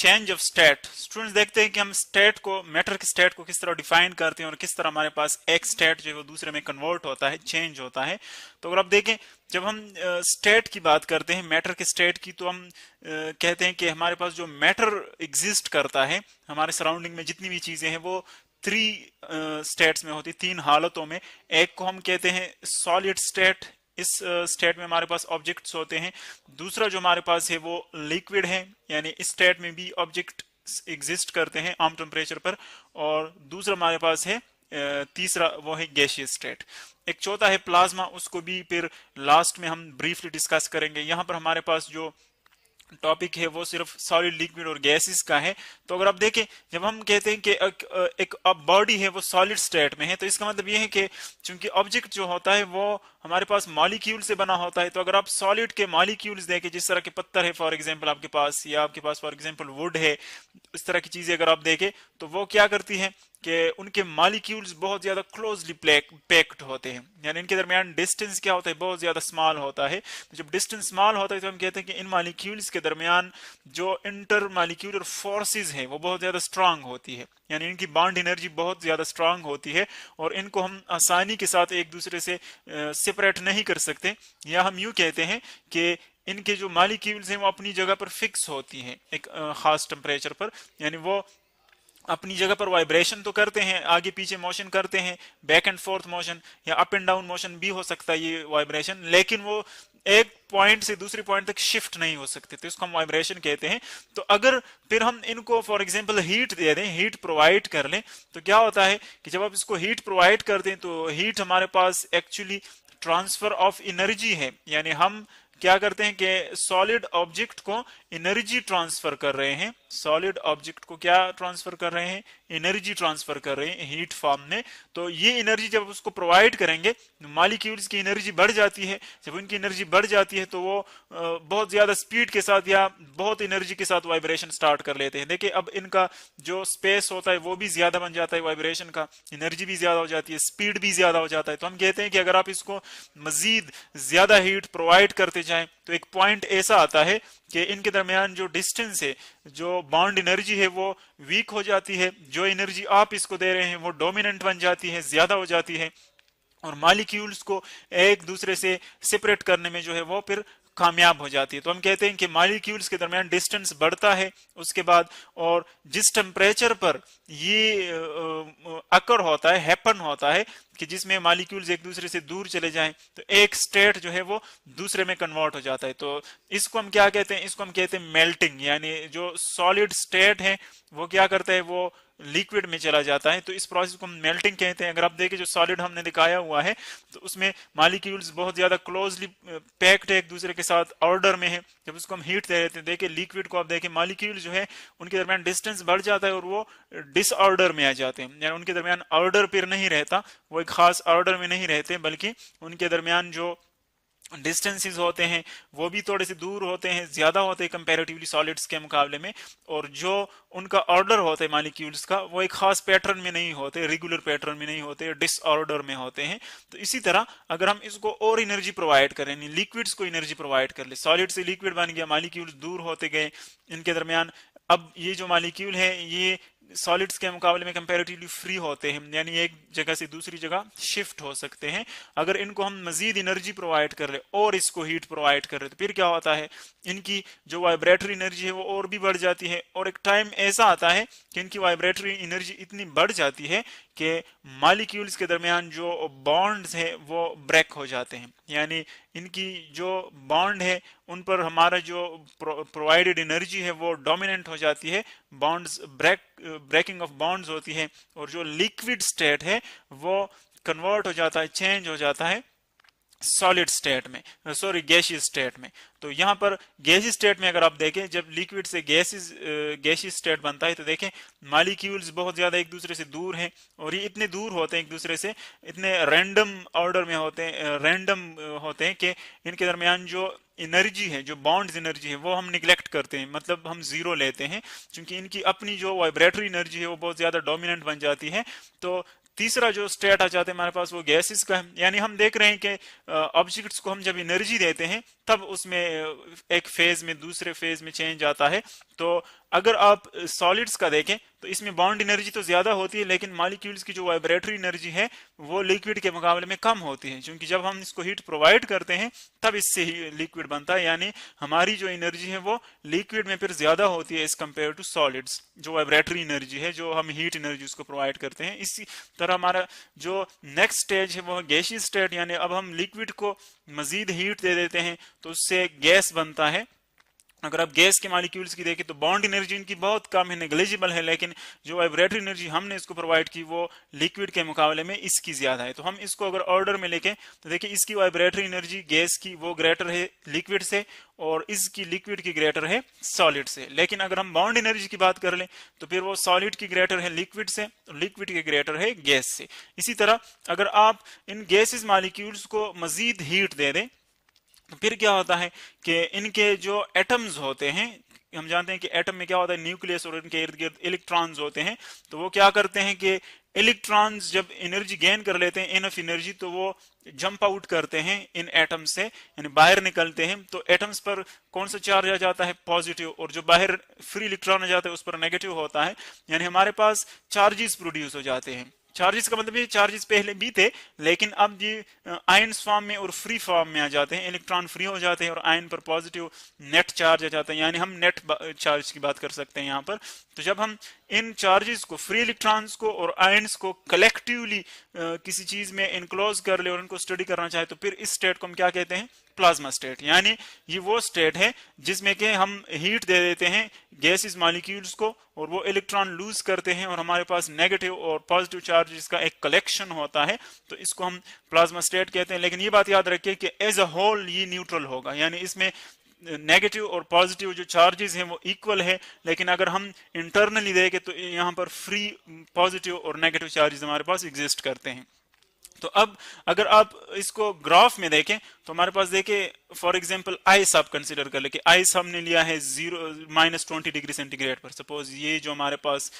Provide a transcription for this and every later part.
Change of state. Students देखते हैं कि हम स्टेट को, मैटर के स्टेट को किस तरह डिफाइन करते हैं और किस तरह हमारे पास एक स्टेट जो है वो दूसरे में कन्वर्ट होता है, चेंज होता है। तो अगर आप देखें, जब हम स्टेट की बात करते हैं, मैटर के स्टेट की, तो हम कहते हैं कि हमारे पास जो मैटर एग्जिस्ट करता है, हमारे सराउंडिंग में जितनी भी चीजें हैं वो थ्री स्टेट्स में होती, तीन हालतों में। एक को हम कहते हैं सॉलिड स्टेट, इस स्टेट में हमारे पास ऑब्जेक्ट्स होते हैं। दूसरा जो हमारे पास है वो लिक्विड है, यानी इस स्टेट में भी ऑब्जेक्ट एग्जिस्ट करते हैं आम टेम्परेचर पर। और दूसरा हमारे पास है तीसरा, वो है गैसियस स्टेट। एक चौथा है प्लाज्मा, उसको भी फिर लास्ट में हम ब्रीफली डिस्कस करेंगे। यहाँ पर हमारे पास जो टॉपिक है वो सिर्फ सॉलिड, लिक्विड और गैसेस का है। तो अगर आप देखें, जब हम कहते हैं कि एक बॉडी है वो सॉलिड स्टेट में है, तो इसका मतलब ये है कि चूंकि ऑब्जेक्ट जो होता है वो हमारे पास मॉलिक्यूल से बना होता है। तो अगर आप सॉलिड के मॉलिक्यूल्स देखें, जिस तरह के पत्थर है फॉर एग्जांपल आपके पास, या आपके पास फॉर एग्जांपल वुड है, इस तरह की चीजें अगर आप देखें तो वो क्या करती हैं कि उनके मॉलिक्यूल्स बहुत ज्यादा क्लोजली पैक्ड होते हैं, यानी इनके दरमियान डिस्टेंस क्या होता है, बहुत ज्यादा स्मॉल होता है। तो जब डिस्टेंस स्मॉल होता है तो हम कहते हैं कि इन मॉलिक्यूल्स के दरमियान जो इंटर मॉलिक्यूलर फोर्सेस है वो बहुत ज्यादा स्ट्रांग होती है, यानी इनकी बॉन्ड एनर्जी बहुत ज्यादा स्ट्रांग होती है और इनको हम आसानी के साथ एक दूसरे से सेपरेट नहीं कर सकते। या हम यूं कहते हैं कि इनके जो मॉलिक्यूल्स हैं वो अपनी जगह पर फिक्स होती हैं एक खास टेम्परेचर पर, यानी वो अपनी जगह पर वाइब्रेशन तो करते हैं, आगे पीछे मोशन करते हैं, बैक एंड फोर्थ मोशन या अप एंड डाउन मोशन भी हो सकता है ये वाइब्रेशन, लेकिन वो एक पॉइंट से दूसरे पॉइंट तक शिफ्ट नहीं हो सकते, तो इसको हम वाइब्रेशन कहते हैं। तो अगर फिर हम इनको फॉर एग्जांपल हीट दे दें, हीट प्रोवाइड कर लें, तो क्या होता है कि जब आप इसको हीट प्रोवाइड कर दें तो हीट हमारे पास एक्चुअली ट्रांसफर ऑफ एनर्जी है, यानी हम क्या करते हैं कि सॉलिड ऑब्जेक्ट को एनर्जी ट्रांसफर कर रहे हैं, सॉलिड ऑब्जेक्ट को क्या ट्रांसफर कर रहे हैं, एनर्जी ट्रांसफर कर रहे हैं हीट फॉर्म में। तो ये एनर्जी जब उसको प्रोवाइड करेंगे, मॉलिक्यूल्स की एनर्जी बढ़ जाती है। जब उनकी एनर्जी बढ़ जाती है तो वो बहुत ज्यादा स्पीड के साथ या बहुत एनर्जी के साथ वाइब्रेशन स्टार्ट कर लेते हैं। देखिए अब इनका जो स्पेस होता है वो भी ज्यादा बन जाता है, वाइब्रेशन का एनर्जी भी ज्यादा हो जाती है, स्पीड भी ज्यादा हो जाता है। तो हम कहते हैं कि अगर आप इसको मजीद ज्यादा हीट प्रोवाइड करते जाएं तो एक पॉइंट ऐसा आता है कि इनके दरमियान जो डिस्टेंस है, जो बॉन्ड एनर्जी है वो वीक हो जाती है, जो एनर्जी आप इसको दे रहे हैं वो डोमिनेंट बन जाती है, ज्यादा हो जाती है, और मॉलिक्यूल्स को एक दूसरे से सेपरेट करने में जो है वो फिर कामयाब हो जाती है। तो हम कहते हैं कि मॉलिक्यूल्स के दरमियान डिस्टेंस बढ़ता है उसके बाद, और जिस टेम्परेचर पर ये अकर होता है, हैपन होता है कि जिसमें मॉलिक्यूल्स एक दूसरे से दूर चले जाएं, तो एक स्टेट जो है वो दूसरे में कन्वर्ट हो जाता है। तो इसको हम क्या कहते हैं, इसको हम कहते हैं मेल्टिंग, यानी जो सॉलिड स्टेट है वो क्या करता है, वो लिक्विड में चला जाता है। तो इस प्रोसेस को हम मेल्टिंग कहते हैं। अगर आप देखें जो सॉलिड हमने दिखाया हुआ है तो उसमें मॉलिक्यूल्स बहुत ज्यादा क्लोजली पैक्ड है, एक दूसरे के साथ ऑर्डर में है। जब उसको हम हीट दे देते हैं, देखिए लिक्विड को आप देखें, मॉलिक्यूल जो है उनके दरमियान डिस्टेंस बढ़ जाता है और वो डिसऑर्डर में आ जाते हैं, यानी उनके दरमियान ऑर्डर फिर नहीं रहता, वो एक खास ऑर्डर में नहीं रहते, बल्कि उनके दरमियान जो डिस्टेंसेस होते हैं वो भी थोड़े से दूर होते हैं, ज्यादा होते हैं कंपैरेटिवली सॉलिड्स के मुकाबले में। और जो उनका ऑर्डर होता है मॉलिक्यूल्स का, वो एक खास पैटर्न में नहीं होते, रेगुलर पैटर्न में नहीं होते, डिसऑर्डर में होते हैं। तो इसी तरह अगर हम इसको और एनर्जी प्रोवाइड करें, लिक्विड्स को एनर्जी प्रोवाइड कर ले, सॉलिड से लिक्विड बन गया, मॉलिक्यूल्स दूर होते गए इनके दरमियान, अब ये जो मॉलिक्यूल है ये सॉलिड्स के मुकाबले में कंपैरेटिवली फ्री होते हैं, यानी एक जगह से दूसरी जगह शिफ्ट हो सकते हैं। अगर इनको हम मजीद एनर्जी प्रोवाइड कर रहे और इसको हीट प्रोवाइड कर रहे तो फिर क्या होता है, इनकी जो वाइब्रेटरी एनर्जी है वो और भी बढ़ जाती है, और एक टाइम ऐसा आता है कि इनकी वाइब्रेटरी एनर्जी इतनी बढ़ जाती है कि मॉलिक्यूल्स के दरमियान जो बॉन्ड्स है वो ब्रेक हो जाते हैं, यानी इनकी जो बॉन्ड है उन पर हमारा जो प्रोवाइडेड एनर्जी है वो डोमिनेंट हो जाती है, बॉन्ड्स ब्रेकिंग ऑफ बॉन्ड्स होती है, और जो लिक्विड स्टेट है वो कन्वर्ट हो जाता है, चेंज हो जाता है सॉलिड स्टेट में, सॉरी गैसियस स्टेट में। तो यहाँ पर गैसियस स्टेट में अगर आप देखें, जब लिक्विड से गैसियस स्टेट बनता है तो देखें मॉलिक्यूल्स बहुत ज्यादा एक दूसरे से दूर हैं, और ये इतने दूर होते हैं एक दूसरे से, इतने रैंडम ऑर्डर में होते हैं, रैंडम होते हैं कि इनके दरमियान जो एनर्जी है, जो बॉन्ड्स एनर्जी है वो हम निगलेक्ट करते हैं, मतलब हम जीरो लेते हैं, क्योंकि इनकी अपनी जो वाइब्रेटरी एनर्जी है वो बहुत ज्यादा डोमिनेंट बन जाती है। तो तीसरा जो स्टेट आ जाता है हमारे पास वो गैसेस का है, यानी हम देख रहे हैं कि ऑब्जेक्ट्स को हम जब एनर्जी देते हैं तब उसमें एक फेज में दूसरे फेज में चेंज आता है। तो अगर आप सॉलिड्स का देखें तो इसमें बाउंड एनर्जी तो ज्यादा होती है, लेकिन मॉलिक्यूल्स की जो वाइब्रेटरी एनर्जी है वो लिक्विड के मुकाबले में कम होती है, क्योंकि जब हम इसको हीट प्रोवाइड करते हैं तब इससे ही लिक्विड बनता है। यानी हमारी जो एनर्जी है वो लिक्विड में फिर ज्यादा होती है एज कम्पेयर टू सॉलिड्स, जो वाइब्रेटरी एनर्जी है, जो हम हीट एनर्जी उसको प्रोवाइड करते हैं। इसी तरह हमारा जो नेक्स्ट स्टेज है वो गैसीय स्टेट, यानी अब हम लिक्विड को मजीद हीट दे देते हैं तो उससे गैस बनता है। अगर आप गैस के मॉलिक्यूल्स की देखें तो बाउंड एनर्जी इनकी बहुत कम है, नेग्लिजिबल है, लेकिन जो वाइब्रेटरी एनर्जी हमने इसको प्रोवाइड की वो लिक्विड के मुकाबले में इसकी ज्यादा है। तो हम इसको अगर ऑर्डर में लेके तो देखिए इसकी वाइब्रेटरी एनर्जी गैस की वो ग्रेटर है लिक्विड से, और इसकी लिक्विड की ग्रेटर है सॉलिड से। लेकिन अगर हम बाउंड एनर्जी की बात कर लें तो फिर वो सॉलिड की ग्रेटर है लिक्विड से, और लिक्विड की ग्रेटर है गैस से। इसी तरह अगर आप इन गैसेस मॉलिक्यूल्स को मजीद हीट दे दें तो फिर क्या होता है कि इनके जो एटम्स होते हैं, हम जानते हैं कि एटम में क्या होता है, न्यूक्लियस और इनके इर्द गिर्द इलेक्ट्रॉन्स होते हैं। तो वो क्या करते हैं कि इलेक्ट्रॉन्स जब एनर्जी गेन कर लेते हैं, इनफ एनर्जी, तो वो जंप आउट करते हैं इन एटम से, यानी बाहर निकलते हैं। तो एटम्स पर कौन सा चार्ज आ जाता है, पॉजिटिव, और जो बाहर फ्री इलेक्ट्रॉन आ जाता है उस पर नेगेटिव होता है। यानी हमारे पास चार्जेस प्रोड्यूस हो जाते हैं। चार्जेस का मतलब ये चार्जेस पहले भी थे, लेकिन अब ये आयन्स फॉर्म में और फ्री फॉर्म में आ जाते हैं। इलेक्ट्रॉन फ्री हो जाते हैं और आयन पर पॉजिटिव नेट चार्ज आ जाता है, यानी हम नेट चार्ज की बात कर सकते हैं यहाँ पर। तो जब हम इन चार्जेस को, फ्री इलेक्ट्रॉन्स को और आयन्स को कलेक्टिवली किसी चीज में इनक्लोज कर ले और उनको स्टडी करना चाहे तो फिर इस स्टेट को हम क्या कहते हैं, प्लाज्मा स्टेट। यानी ये वो स्टेट है जिसमें कि हम हीट दे देते हैं गैसेस मॉलिक्यूल्स को और वो इलेक्ट्रॉन लूज करते हैं और हमारे पास नेगेटिव और पॉजिटिव चार्जेस का एक कलेक्शन होता है। तो इसको हम प्लाज्मा स्टेट कहते हैं। लेकिन ये बात याद रखिए कि एज अ होल ये न्यूट्रल होगा, यानी इसमें नेगेटिव और पॉजिटिव जो चार्जेस हैं वो इक्वल है। लेकिन अगर हम इंटरनली देखें तो यहाँ पर फ्री पॉजिटिव और नेगेटिव चार्जेस हमारे पास एग्जिस्ट करते हैं। तो अब अगर आप इसको ग्राफ में देखें तो हमारे पास देखिए फॉर एग्जांपल आइस आप कंसीडर कर ले कि आइस हमने लिया है -20 डिग्री सेंटीग्रेड पर। सपोज ये जो हमारे पास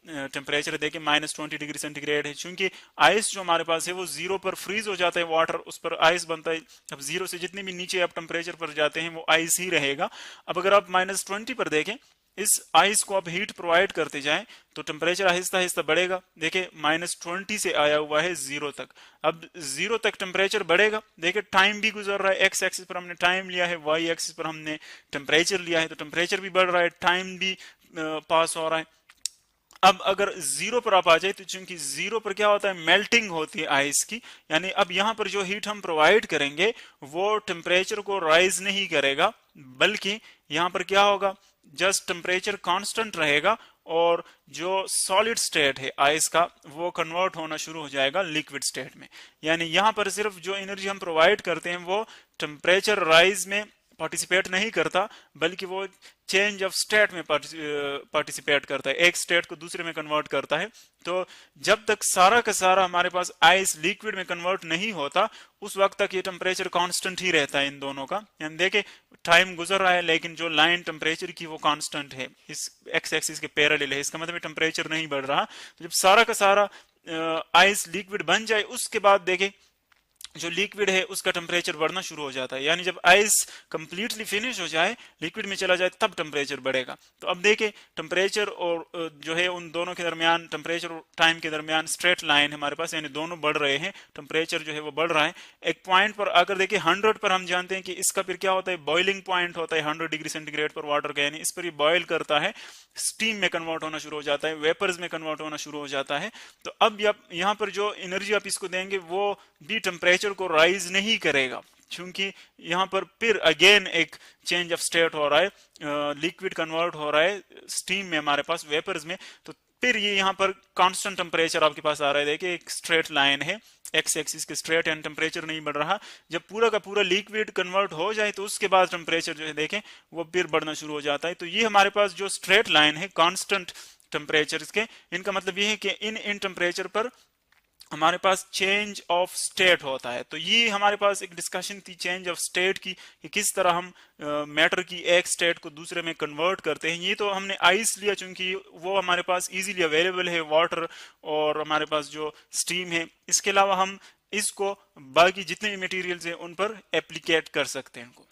टेम्परेचर देखिए -20 डिग्री सेंटीग्रेड है। चूंकि आइस जो हमारे पास है वो 0 पर फ्रीज हो जाता है, वाटर उस पर आइस बनता है। अब 0 से जितनी भी नीचे आप टेम्परेचर पर जाते हैं वो आइस ही रहेगा। अब अगर आप -20 पर देखें, इस आइस को आप हीट प्रोवाइड करते जाएं तो टेम्परेचर आहिस्ता आहिस्ता बढ़ेगा। देखिए -20 से आया हुआ है 0 तक। अब 0 तक टेम्परेचर बढ़ेगा। देखिए टाइम भी गुजर रहा है, एक्स एक्सिस पर हमने टाइम लिया है, वाई एक्सिस पर हमने टेम्परेचर लिया है, तो टेम्परेचर भी बढ़ रहा है, टाइम भी पास हो रहा है। अब अगर 0 पर आप आ जाए तो चूंकि 0 पर क्या होता है, मेल्टिंग होती है आइस की, यानी अब यहां पर जो हीट हम प्रोवाइड करेंगे वो टेम्परेचर को राइज नहीं करेगा, बल्कि यहां पर क्या होगा, जस्ट टेम्परेचर कांस्टेंट रहेगा और जो सॉलिड स्टेट है आइस का वो कन्वर्ट होना शुरू हो जाएगा लिक्विड स्टेट में। यानी यहां पर सिर्फ जो एनर्जी हम प्रोवाइड करते हैं वो टेम्परेचर राइज में पार्टिसिपेट नहीं करता, बल्कि वो चेंज ऑफ स्टेट में पार्टिसिपेट करता है, एक स्टेट को दूसरे में कन्वर्ट करता है। तो जब तक सारा का सारा हमारे पास आइस लिक्विड में कन्वर्ट नहीं होता उस वक्त तक ये टेम्परेचर कांस्टेंट ही रहता है इन दोनों का। यानी देखे टाइम गुजर रहा है लेकिन जो लाइन टेम्परेचर की वो कांस्टेंट है, इस एक्स एक्सिस के पैरेलल है, इसका मतलब टेम्परेचर नहीं बढ़ रहा। तो जब सारा का सारा आइस लिक्विड बन जाए उसके बाद देखे जो लिक्विड है उसका टेम्परेचर बढ़ना शुरू हो जाता है। यानी जब आइस कंप्लीटली फिनिश हो जाए, लिक्विड में चला जाए, तब टेम्परेचर बढ़ेगा। तो अब देखिए टेम्परेचर और जो है उन दोनों के दरमियान, टेम्परेचर और टाइम के दरमियान स्ट्रेट लाइन हमारे पास, यानी दोनों बढ़ रहे हैं, टेम्परेचर जो है वो बढ़ रहा है। एक पॉइंट पर अगर देखिए 100 पर हम जानते हैं कि इसका फिर क्या होता है, बॉइलिंग पॉइंट होता है 100 डिग्री सेंटीग्रेड पर वाटर का, यानी इस पर ये बॉयल करता है, स्टीम में कन्वर्ट होना शुरू हो जाता है, वेपर्स में कन्वर्ट होना शुरू हो जाता है। तो अब यहाँ पर जो एनर्जी आप इसको देंगे वो भी टेम्परेचर को राइज नहीं करेगा, क्योंकि यहाँ पर फिर अगेन एक चेंज ऑफ स्टेट हो रहा है, लिक्विड कन्वर्ट हो रहा है स्टीम में, हमारे पास वेपर्स में। तो फिर ये यहाँ पर कांस्टेंट टेम्परेचर आपके पास आ रहा है। देखिए एक स्ट्रेट लाइन है, एक्स एक्सिस के स्ट्रेट, एंड टेम्परेचर नहीं बढ़ रहा। जब पूरा का पूरा लिक्विड कन्वर्ट हो जाए तो उसके बाद टेम्परेचर जो है देखें वो फिर बढ़ना शुरू हो जाता है। तो ये हमारे पास जो स्ट्रेट लाइन है कांस्टेंट टेम्परेचर के, इनका मतलब ये है कि इन टेम्परेचर पर हमारे पास चेंज ऑफ स्टेट होता है। तो ये हमारे पास एक डिस्कशन थी चेंज ऑफ स्टेट की, कि किस तरह हम मैटर की एक स्टेट को दूसरे में कन्वर्ट करते हैं। ये तो हमने आइस लिया क्योंकि वो हमारे पास इजीली अवेलेबल है, वाटर और हमारे पास जो स्टीम है। इसके अलावा हम इसको बाकी जितने भी मटेरियल्स हैं उन पर एप्लीकेट कर सकते हैं इनको।